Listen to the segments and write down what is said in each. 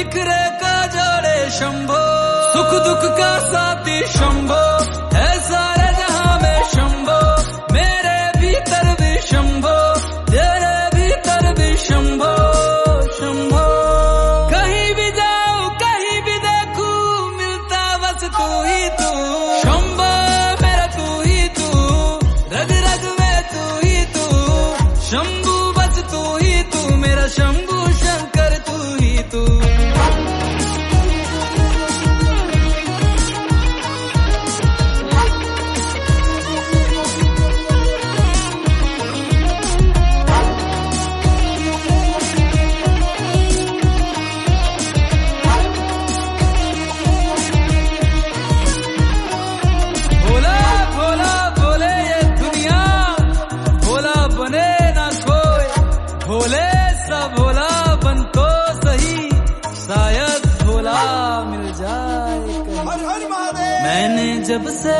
बिखरे का जोड़े शंभो, सुख दुख का साथी शंभो, है सारे जहां में शंभो, मेरे भीतर भी शंभो, तेरे भीतर भी शंभो शंभो। कहीं भी जाऊं कहीं भी देखूं मिलता बस तू ही तू, शंभो मेरा तू ही तू, रग रग में तू ही तू, शंभू बस तू ही तू, मेरा शंभू शंकर तू ही तू। भोला भोला बोले ये दुनिया, भोला बने ना कोई, भोले सा भोला बन तो सही, शायद भोला मिल जाए कहीं। हर हर महादेव। मैंने जब से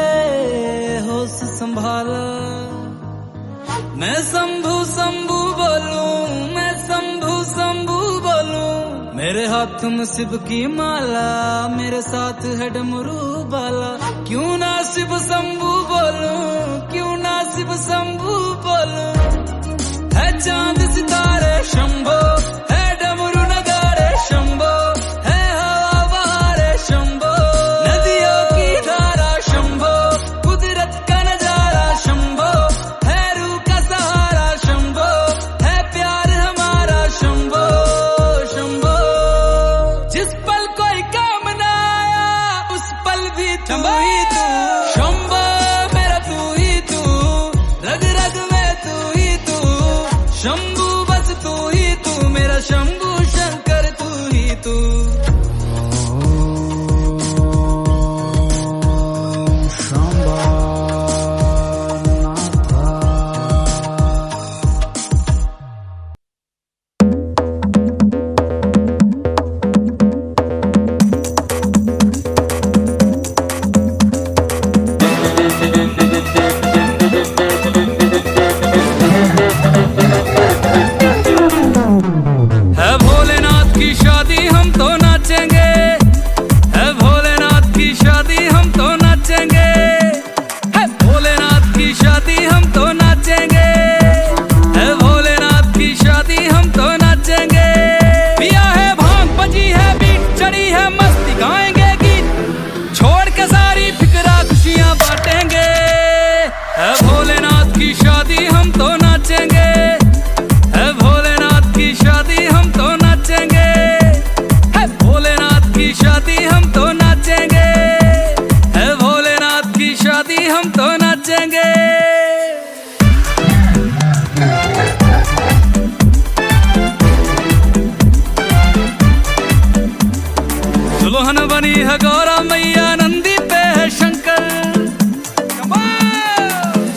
होश संभाला, मैं शंभू शंभू बोलूं, मैं शंभू शंभू बोलूं, मेरे हाथ में शिव की माला, मेरे साथ है डमरू बाला, क्यों ना शिव शंभू बोलूं, क्यों ना शिव शंभू बोलूं, है चांद सितारे शंभो, है डमरू नगाड़े शंभो, है हवा बहारे शंभो, नदियों की धारा शंभो, कुदरत का नजारा शंभो, है रूह का सहारा शंभो, है प्यार हमारा शंभो शंभो। जिस पल कोई काम ना आया उस पल भी तू ही तू, शंभो मेरा तू ही तू, रग रग में तू ही तू, शंभू बस तू ही तू, मेरा शंभू शंकर तू ही तू। है भोलेनाथ की शादी हम तो नाचेंगे, है भोलेनाथ की शादी हम तो नाचेंगे, है भोलेनाथ की शादी हम तो नाचेंगे, है भोलेनाथ की शादी हम तो नाचेंगे। पिया है भांग बजी है बीट चढ़ी है मस्ती गाएंगे गीत, छोड़ के सारी फिक्रा खुशियां बांटेंगे, है भोलेनाथ की शादी हम तो नाचेंगे, है भोलेनाथ की शादी हम तो नाचेंगे, है भोलेनाथ की शादी हम तो नाचेंगे, है भोलेनाथ की शादी हम तो नाचेंगे। दुल्हन बनी है गौरा मैया, नंदी पे है शंकर,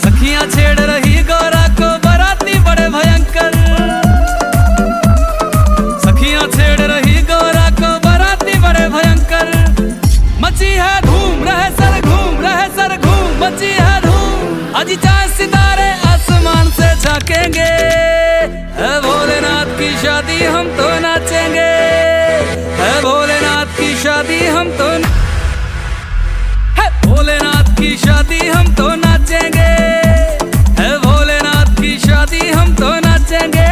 सखियां छेड़ रही गौरा को बराती बड़े भयंकर, सखियां छेड़ रही गौरा को बराती बड़े भयंकर, मची है धूम रहे सर घूम रहे सर घूम, मची है धूम आज चांद सितारे आसमान से झांकेंगे, है भोलेनाथ की शादी हम तो नाचेंगे, है भोलेनाथ की शादी हम तो, है भोलेनाथ की शादी हम तो नाचेंगे, है भोलेनाथ की शादी हम तो नाचेंगे।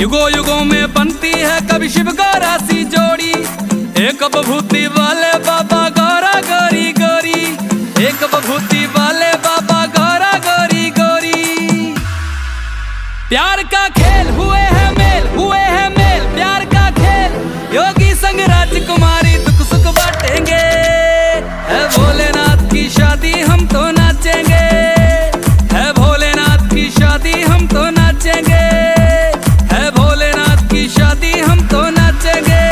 युगों युगों में बनती है कभी शिव गौरा सी जोड़ी, एक बभूति वाले बाबा गौरा गौरी गौरी, एक बभूति वाले बाबा गौरा गौरी गौरी। प्यार का खेल हुए है मेल प्यार का खेल, योगी संग राजकुमारी दुख सुख बांटेंगे, है भोलेनाथ की शादी हम तो नाचेंगे, है भोलेनाथ की शादी हम तो नाचेंगे, है भोलेनाथ की शादी हम तो नाचेंगे।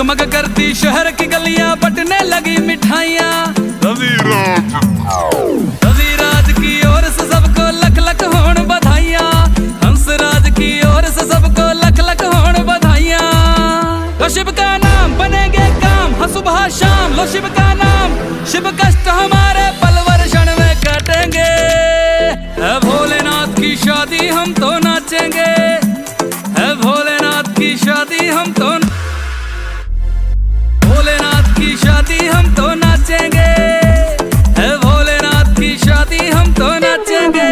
जगमग करती शहर की गलियां, बटने लगी मिठाइयां। रविराज की ओर से सबको लख लख होण बधाइयां। हंसराज की ओर से सबको लख लख होण बधाइयां। लो शिव का नाम बनेंगे काम, हाँ सुबह शाम लो शिव का नाम। शिव कष्ट हमारे पल वर्षण में काटेंगे। है भोलेनाथ की शादी हम तो नाचेंगे। है भोलेनाथ की शादी हम तो, भोलेनाथ की शादी हम तो नाचेंगे। है भोलेनाथ की शादी हम तो नाचेंगे।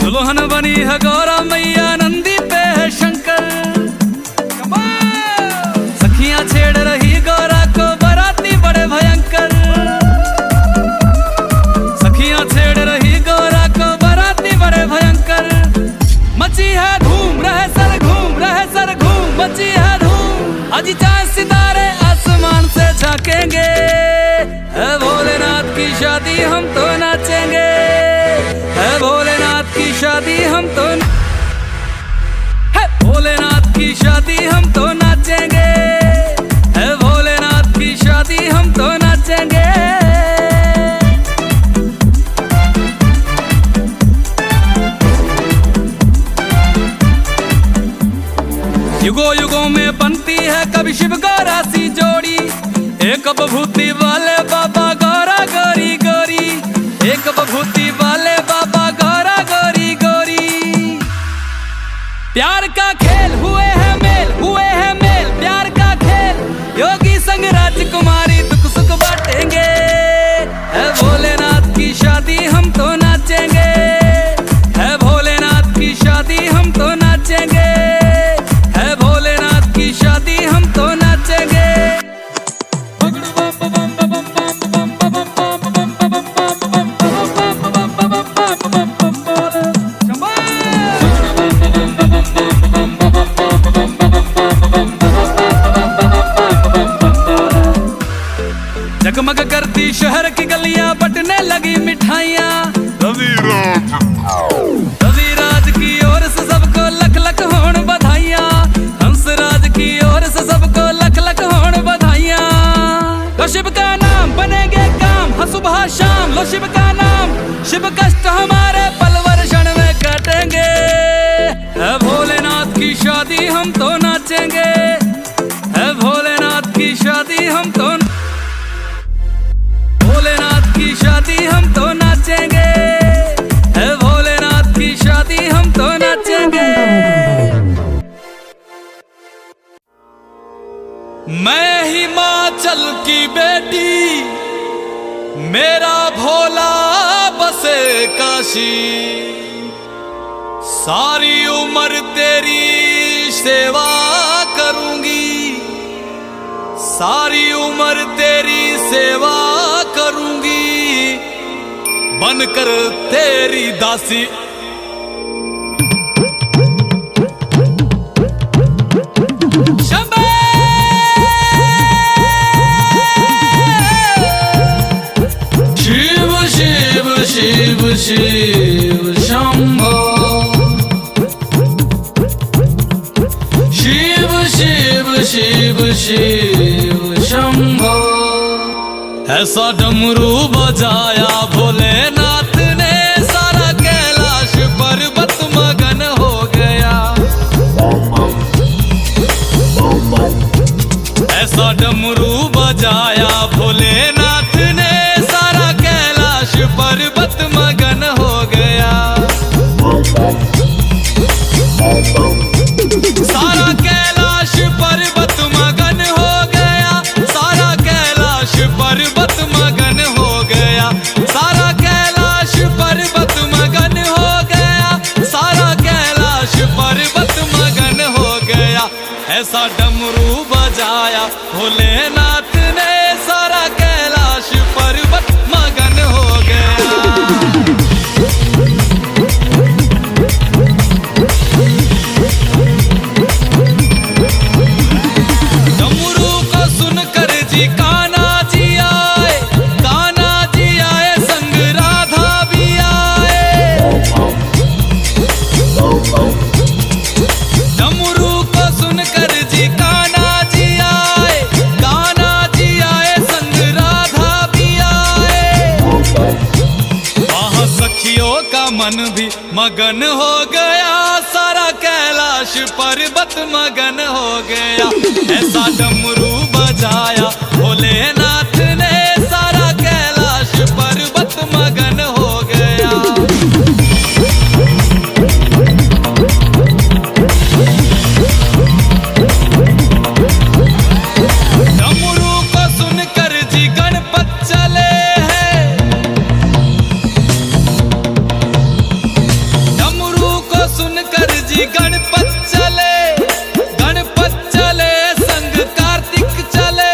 दुल्हन बनी है गौरा मैया, नंदी पे है शंकर। सखियां छेड़ रही गौरा को, बराती बड़े भयंकर। सखियां छेड़ रही गौरा को, बराती बड़े भयंकर। मची है धूम रहे सर घूम, रहे सर घूम, मची है धूम। आज चांद सितारे आसमान से झांकेंगे। है भोलेनाथ की शादी हम तो नाचेंगे। है भोलेनाथ की शादी हम तो, है भोलेनाथ की शादी हम तो नाचेंगे। है भोलेनाथ की शादी हम तो नाचेंगे। युगों युगों में बनती है कभी शिव गौरा सी जोड़ी। एक बभूति वाले बाबा गौरा गोरी गोरी। एक बभूति वाले बाबा गौरा गोरी गोरी। प्यार का खेल हुए है मेल, हुए है मेल प्यार का खेल। योगी संग राजकुमारी दुख सुख बांटेंगे। है भोलेनाथ की शादी हम तो नाचेंगे। है भोलेनाथ की शादी हम तो नाचेंगे। है भोलेनाथ की शादी हम तो नाचेंगे। जगमग करती शहर की गलियां, बटने लगी मिठाइयां। रविराज की ओर से सबको लख लख होण बधाइयां। हंसराज की ओर से सबको लख लख होण बधाइयां। लो शिव का नाम बनेंगे काम, हाँ सुबह शाम लो शिव का नाम। शिव कष्ट हमारे पल वर्षण में काटेंगे। है भोलेनाथ की शादी हम तो नाचेंगे। है भोलेनाथ की शादी हम तो, भोलेनाथ की शादी हम तो नाचेंगे। है भोलेनाथ की शादी हम तो नाचेंगे। मैं हिमाचल की बेटी, मेरा भोला बसे काशी। सारी उम्र तेरी सेवा करूंगी। सारी उम्र तेरी सेवा करूंगी। बनकर तेरी दासी। शिव शिव शिव शिव शंभो। शिव शिव शिव शिव शंभो। ऐसा डमरू बजाया भोले मन भी मगन हो गया, सारा कैलाश पर्वत मगन हो गया। ऐसा डमरू बजाया भोलेनाथ ने, सारा कैलाश पर्वत मगन हो गया। डमरू को सुनकर जी गणपत चले हैं, डमरू को सुनकर जी गणपत चले, गणपत चले संग कार्तिक चले,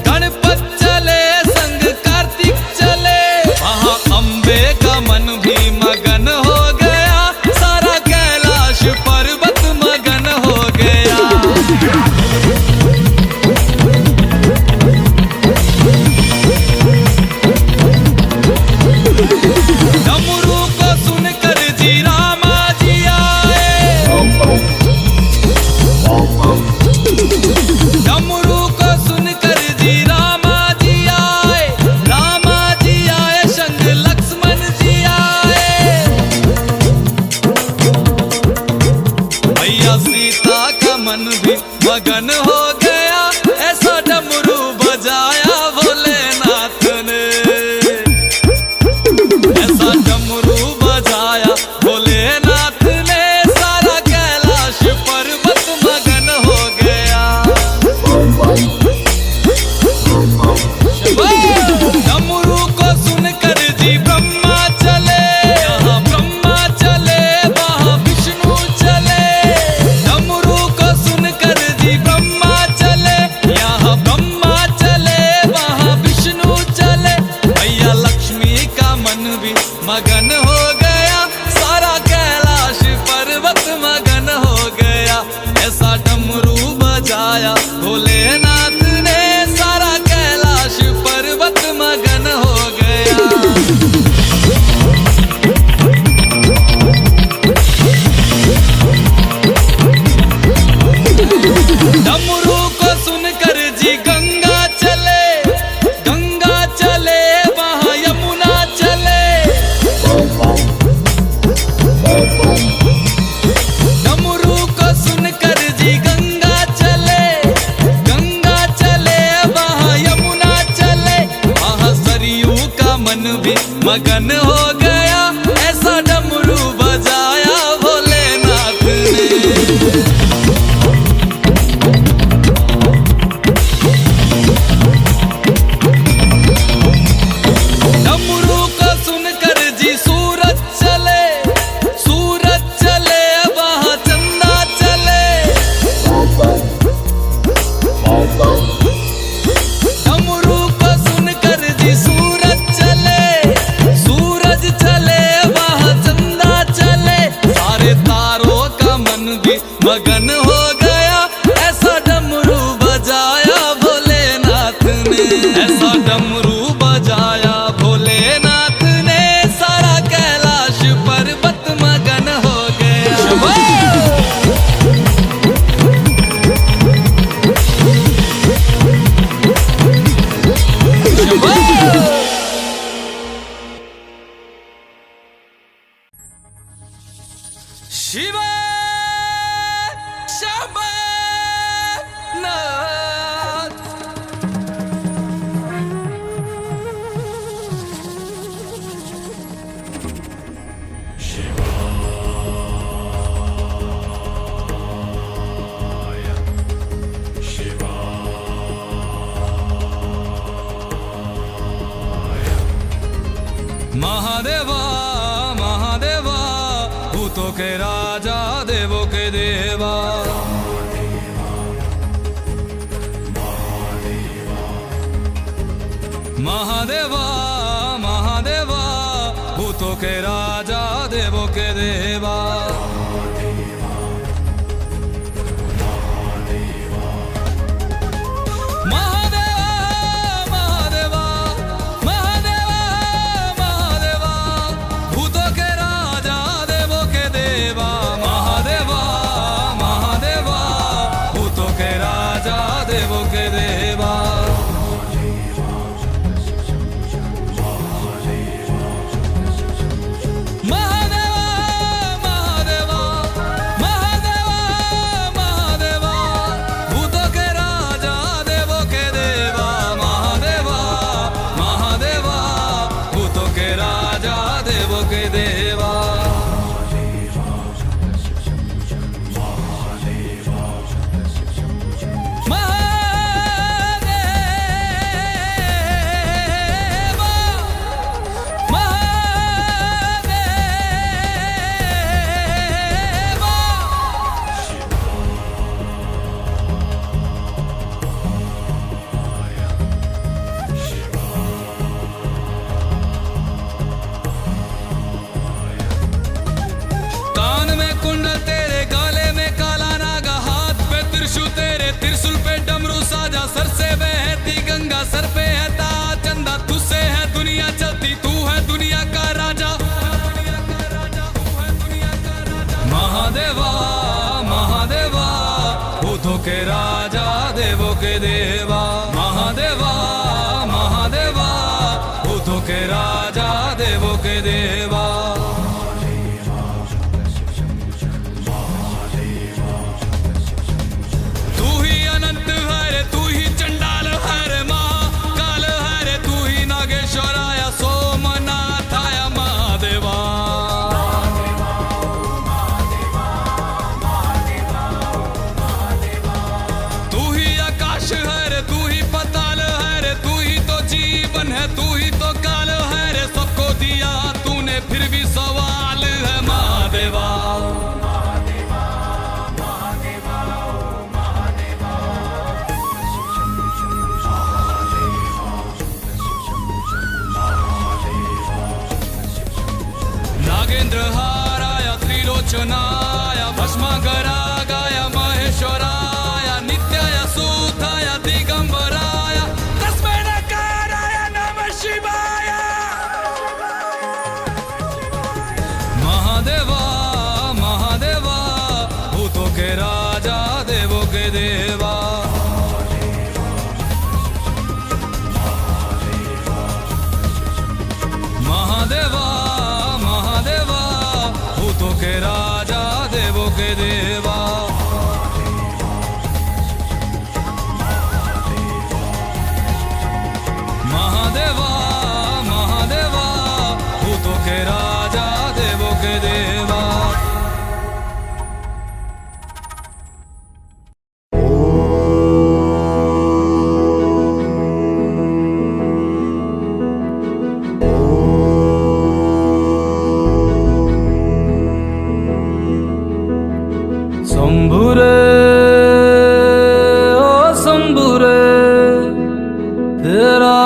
गणपत चले संग कार्तिक चले। वहाँ अम्बे का मन भी मगन हो गया, सारा कैलाश पर्वत मगन हो गया। डमरू को सुनकर जी रामा जी आए, डमरू को सुनकर जी रामा जी आए, रामा जी आए संग लक्ष्मण जी आए। भैया सीता का मन भी मगन हो गया, ऐसा डमरू बजाया भोलेनाथ ने, ऐसा डमरू बजाया भोलेनाथ ने, सारा कैलाश पर्वत मगन हो गया। डमरू को सुनकर जी ब्रह्मा चले, यहाँ ब्रह्मा चले वहाँ विष्णु चले। डमरू को सुनकर जी ब्रह्मा चले, यहाँ ब्रह्मा चले वहाँ विष्णु चले। भैया लक्ष्मी का मन भी मगन हो गया, सारा कैलाश पर्वत मगन हो गया। ऐसा डमरू बजाया भोलेनाथ ने, सारा कैलाश पर्वत मगन हो गया। डमरू को सुनकर जी गंगा चले, गंगा चले वहाँ यमुना चले। डमरू को सुनकर जी गंगा चले, गंगा चले वहाँ यमुना चले। वहाँ सरयू का मन भी मगन हो गया, ऐसा डमरू बजाया भोलेनाथ ने। डमरू को सुनकर जी सूरज चले, सूरज चले वहाँ चंदा चले। डमरू को सुनकर जी सूरज चले, सूरज चले वहाँ चंदा चले। सारे तारों का मन भी मगन हो गया, ऐसा डमरू बजाया भोलेनाथ ने, ऐसा डमरू बजाया भोलेनाथ ने, सारा कैलाश पर्वत मगन हो गया। शिव शंभो नाथ। महादेवा महादेवा, भूतों के राजा देवों के देवा। महादेवा महादेवा, भूतों के राजा देवों के देवा। महादेवा फिर भी सवाल है महादेवा। नागेंद्र हाराया त्रिलोचनाय भस्मागरागाय महेश्वराय नित्याय सूताय दिगंबराय तस्मै नकाराय नमः शिवाय। महादेवा महादेवा भूतों के राजा देवों के देवा। महादेवा महादेवा भूतों के राजा देवों के देवा। महादेवा महादेवा भूतों के राजा देवों के देवा। शंभुरे ओ शंभुरे तेरा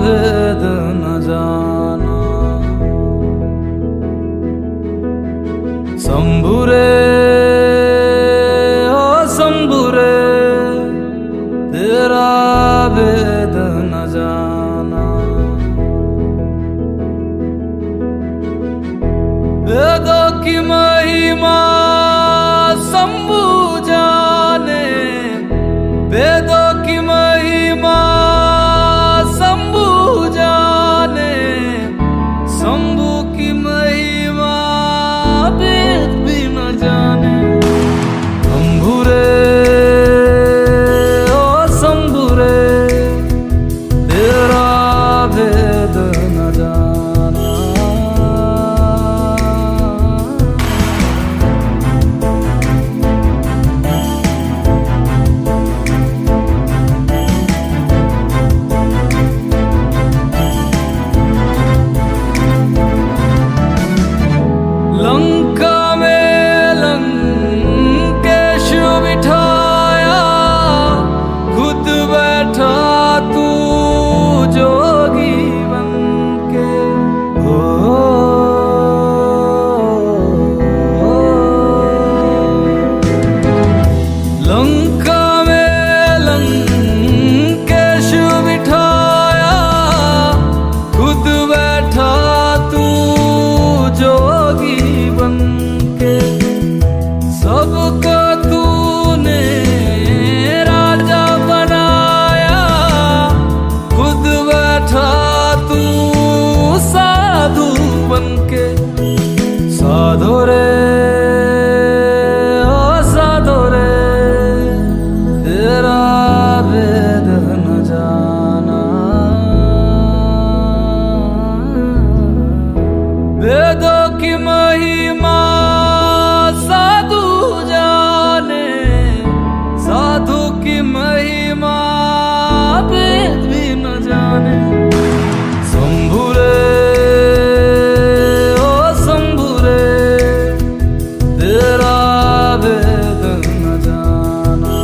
भेद न जाना। शंभुरे ओ शंभुरे तेरा भेद न जाना। वेदों की महिमा शंभु जाने, वेदों की महिमा शंभु जाने। शंभु की महिमा वेद भी न जाने। शंभुरे ओ शंभुरे तेरा भेद न जाना। लंका में लंकेश बिठाया, खुद बैठा तू जोगी बनके। लंका में लंकेश बिठाया, खुद बैठा तू जोगी बनके। सबको तूने राजा बनाया, खुद बैठा तू साधु बनके। साधो रे ओ साधो रे तेरा भेद न जाना। वेदों की महिमा साधु जाने, साधु की महिमा वेद भी न जाने। शंभुरे ओ शंभुरे तेरा भेद न जाना।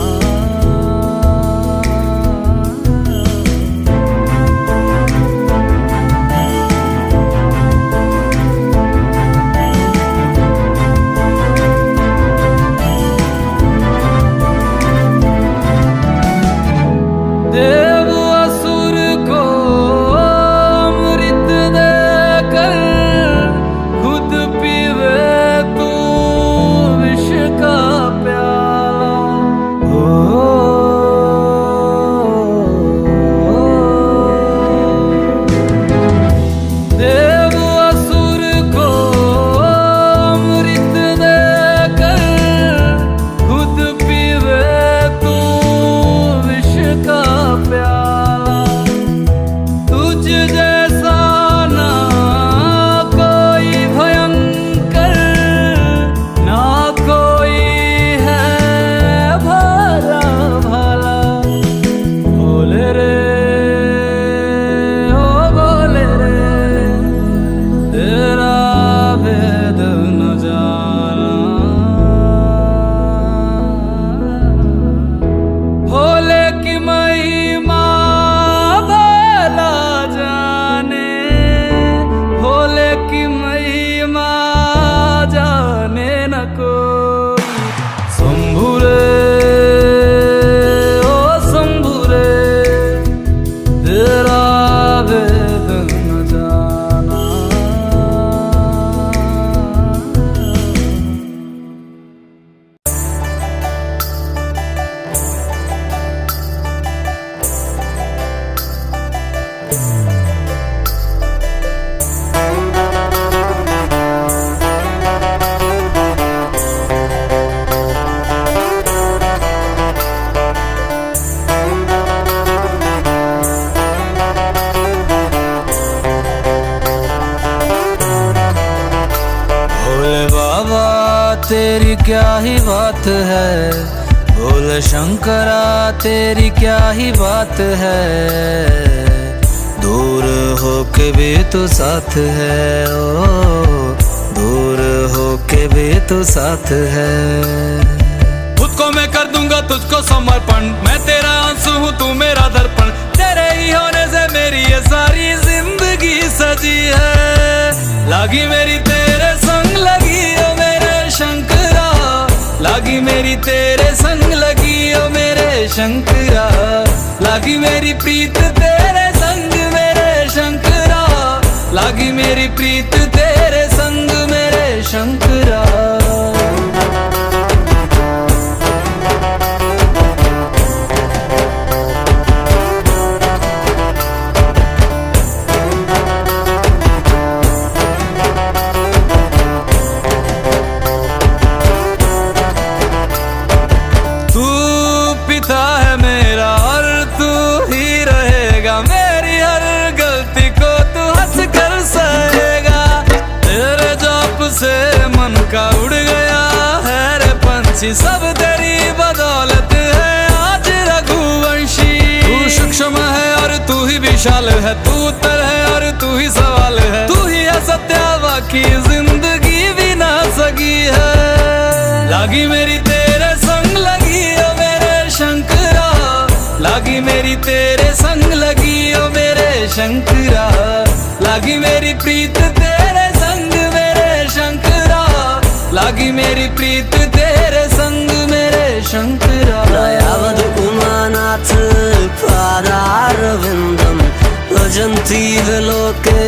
तेरी क्या ही बात है, बोल शंकरा तेरी क्या ही बात है। दूर होके भी तू साथ है, ओ दूर होके भी तू साथ है। खुद को मैं कर दूंगा तुझको समर्पण, मैं तेरा आंसू हूँ तू मेरा दर्पण। तेरे ही होने से मेरी ये सारी जिंदगी सजी है। लागी मेरी तेरे संग लगी ओ मेरे शंकरा, लागी मेरी तेरे संग लगी ओ मेरे शंकरा। लागी मेरी प्रीत तेरे संग मेरे शंकरा, लागी मेरी प्रीत तेरे संग मेरे शंकरा। मन का उड़ गया है रे पंछी, सब तेरी बदौलत है आज रघुवंशी। तू सूक्ष्म है और तू ही विशाल है, तू उत्तर है और तू ही सवाल है। तू ही है सत्या बाकी जिंदगी भी ना सकी है। लागी मेरी तेरे संग लगी ओ मेरे शंकरा, लागी मेरी तेरे संग लगी ओ मेरे शंकरा। लागी मेरी प्रीत तेरे संग मेरे शंकरा, लागी मेरी प्रीत तेरे संग मेरे शंकरा। दयावद उमानाथ पादारविन्दं भजन्ति विलोके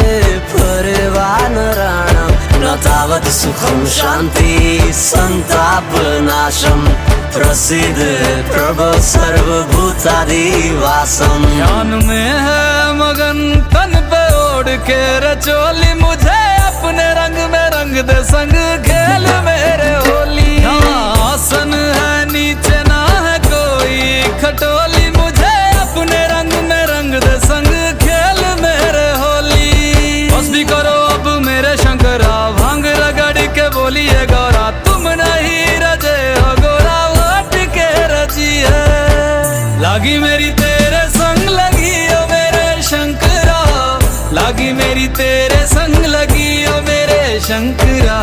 परिवानराणां। न तावत् सुखं शान्ति संतापनाशं, प्रसीद प्रभो सर्वभूतादिवासम्। ध्यान में है मगन तन पे ओढ़ के रचोली, मुझे अपने रंग में रंग दे संग खेल मेरे होली। आसन है नीचे ना है कोई खटोली, मुझे अपने रंग में रंग दे संग खेल मेरे होली। बस भी करो अब मेरे शंकरा, भांग रगड़ के बोलिए गौरा। तुम नहीं रजे हो गोरा वाट के रजी है। लागी मेरी तेरे संग लगी ओ मेरे शंकरा, लागी मेरी तेरे संग लगी ओ मेरे शंकरा।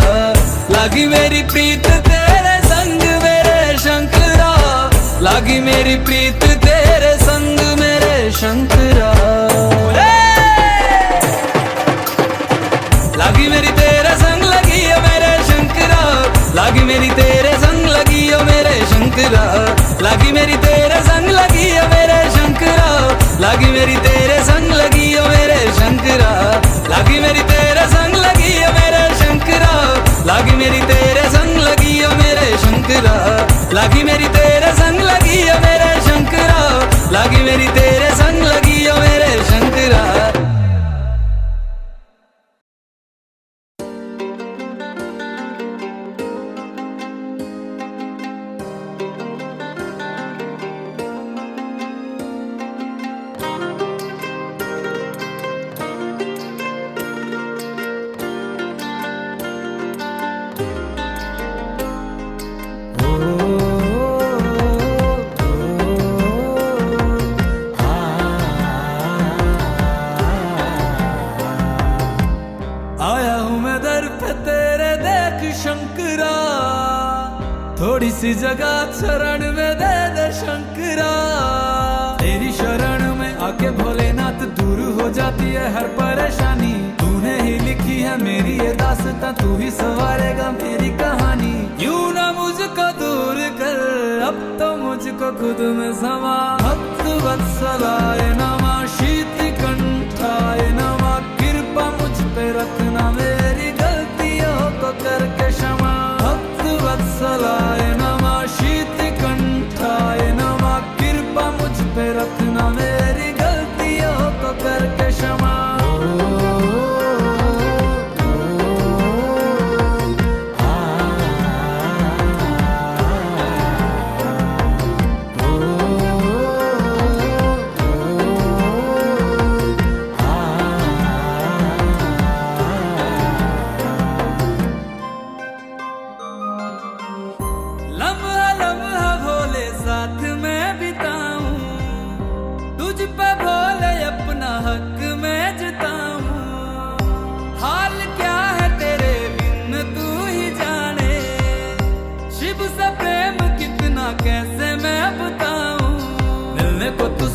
लागी मेरी प्रीत तेरे संग मेरे शंकरा, लागी मेरी प्रीत तेरे संग मेरे शंकरा। लागी मेरी तेरे संग लगी ओ मेरे शंकरा, लागी मेरी तेरे संग लगी ओ मेरे शंकरा। लागी मेरी तेरे संग लगी ओ मेरे शंकरा, लागी मेरी तेरे संग लगी ओ मेरे शंकरा। लागी मेरी तेरे संग लगी ओ मेरे शंकरा, लागी मेरी तेरे संग लगी ओ मेरे शंकरा। लागी मेरी तेरे संग लगी ओ मेरे शंकरा, लागी मेरी तेरे संग लगी ओ मेरे शंकरा। आया हूँ मैं दर पे तेरे देख शंकरा, थोड़ी सी जगह शरण में दे दे शंकरा। तेरी शरण में आके भोलेनाथ दूर हो जाती है हर परेशानी। तूने ही लिखी है मेरी ये दास्तां, तू ही संवारेगा मेरी कहानी। यूं ना मुझको दूर कर, अब तो मुझको खुद में समा। भक्त वत्सलाय नमः, शीत कंठाय नमः। कृपा मुझ पे रखना, मेरी गलतियों को करके क्षमा। भक्त वत्सलाय नमः, शीत कंठाय नमः। कृपा मुझ पे रखना, मेरी गलतियों को करके क्षमा।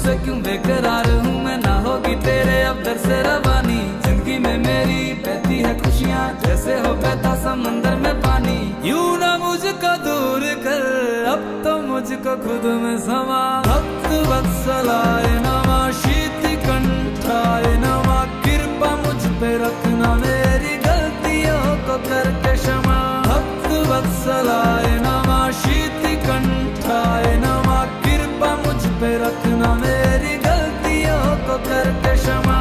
तुझसे क्यों बेकरार हूँ मैं, ना होगी तेरे अब दर से रवानी। जिंदगी में मेरी बहती है खुशियाँ, जैसे हो बहता समंदर में पानी। यूं ना मुझको दूर कर, अब तो मुझको खुद में समा। भक्त वत्सलाय नमः, शीत कंठाय नमः, कृपा मुझ पे रखना, मेरी गलतियों को करके क्षमा। भक्त वत्सलाय नमः, शीत कंठाय नमः, कृपा मुझ पे रखना, मेरी गलतियों को करके क्षमा।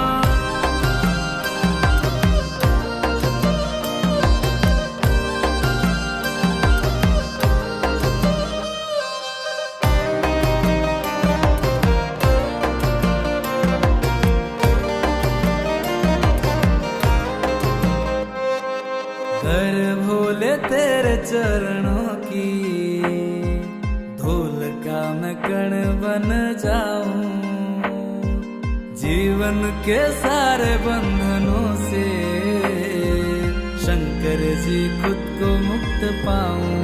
कर भोले तेरे चरणों की धूल का मैं कण बन जाऊं, जीवन के सारे बंधनों से शंकर जी खुद को मुक्त पाऊं।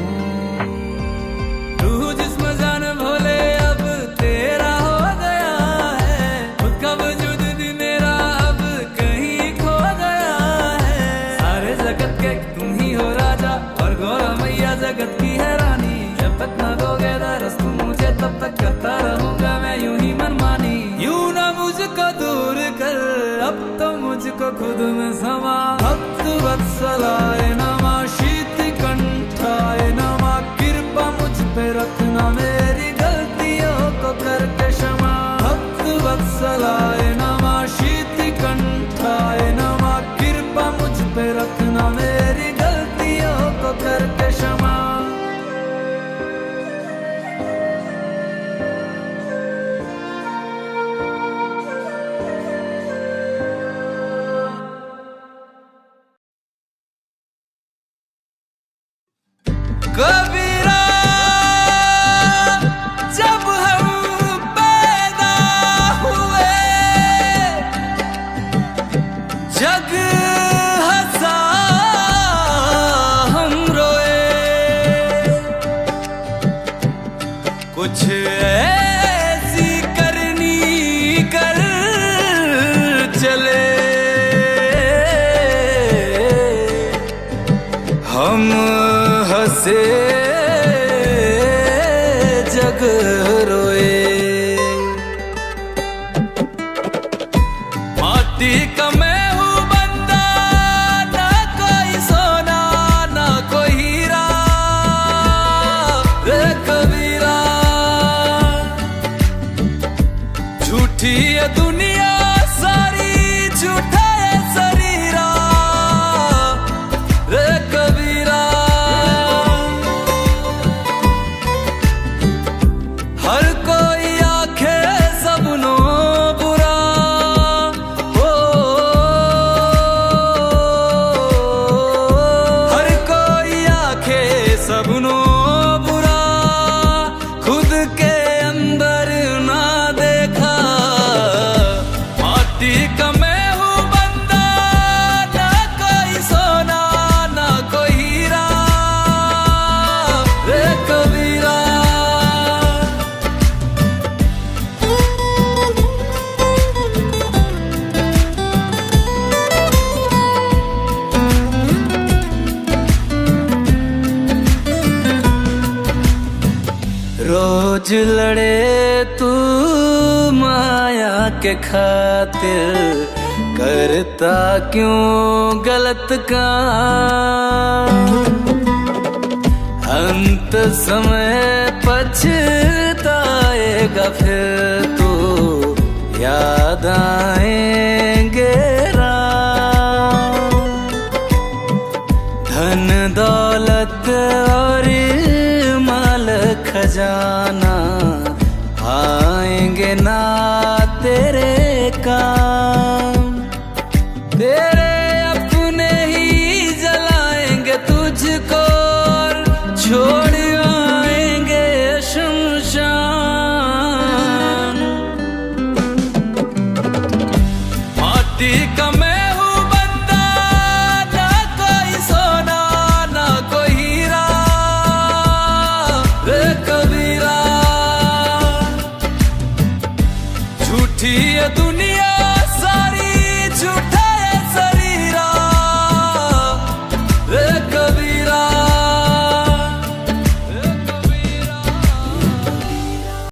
रूह जिस्म जान भोले अब तेरा हो गया है, खुद का वजूद भी मेरा अब कहीं खो गया है। सारे जगत के तुम ही हो राजा, और गौरा मैया जगत की है रानी। जब तक न दोगे दरस तुम मुझे, तब तक करता रहूंगा मैं यूं ही मनमानी। यूं ना मुझको दूर कर, अब तो मुझको खुद में समा। भक्त वत्सलाय नमः, शीत कंठाय नमः, कृपा मुझ पे रखना, मेरी गलतियों को करके क्षमा। भक्त वत्सलाय नमः, शीत कंठाय नमः, कृपा मुझ पे रखना, मेरी गलतियों को करके क्षमा। कबीरा जब हम पैदा हुए, जग हंसा हम रोए, कुछ ऐसी करनी कर चले हम, हंसे जग रोए। माटी का मैं हूँ बंदा, ना कोई सोना ना कोई हीरा रे कबीरा। झूठी है दुनिया सारी, झूठा है शरीरा रे कबीरा। हर कोई आखे सबनो बुरा, ओ हर कोई आखे सबनो बुरा, खुद के अंदर ना देखा। माटी का मैं हूँ बंदा, ना कोई सोना ना कोई हीरा रे कबीरा। रोज लड़े तू माया के खातिर, करता क्यों गलत काम। अंत समय पछताएगा फिर तू, याद आएंगे राम। धन दौलत और माल खजाना आएंगे ना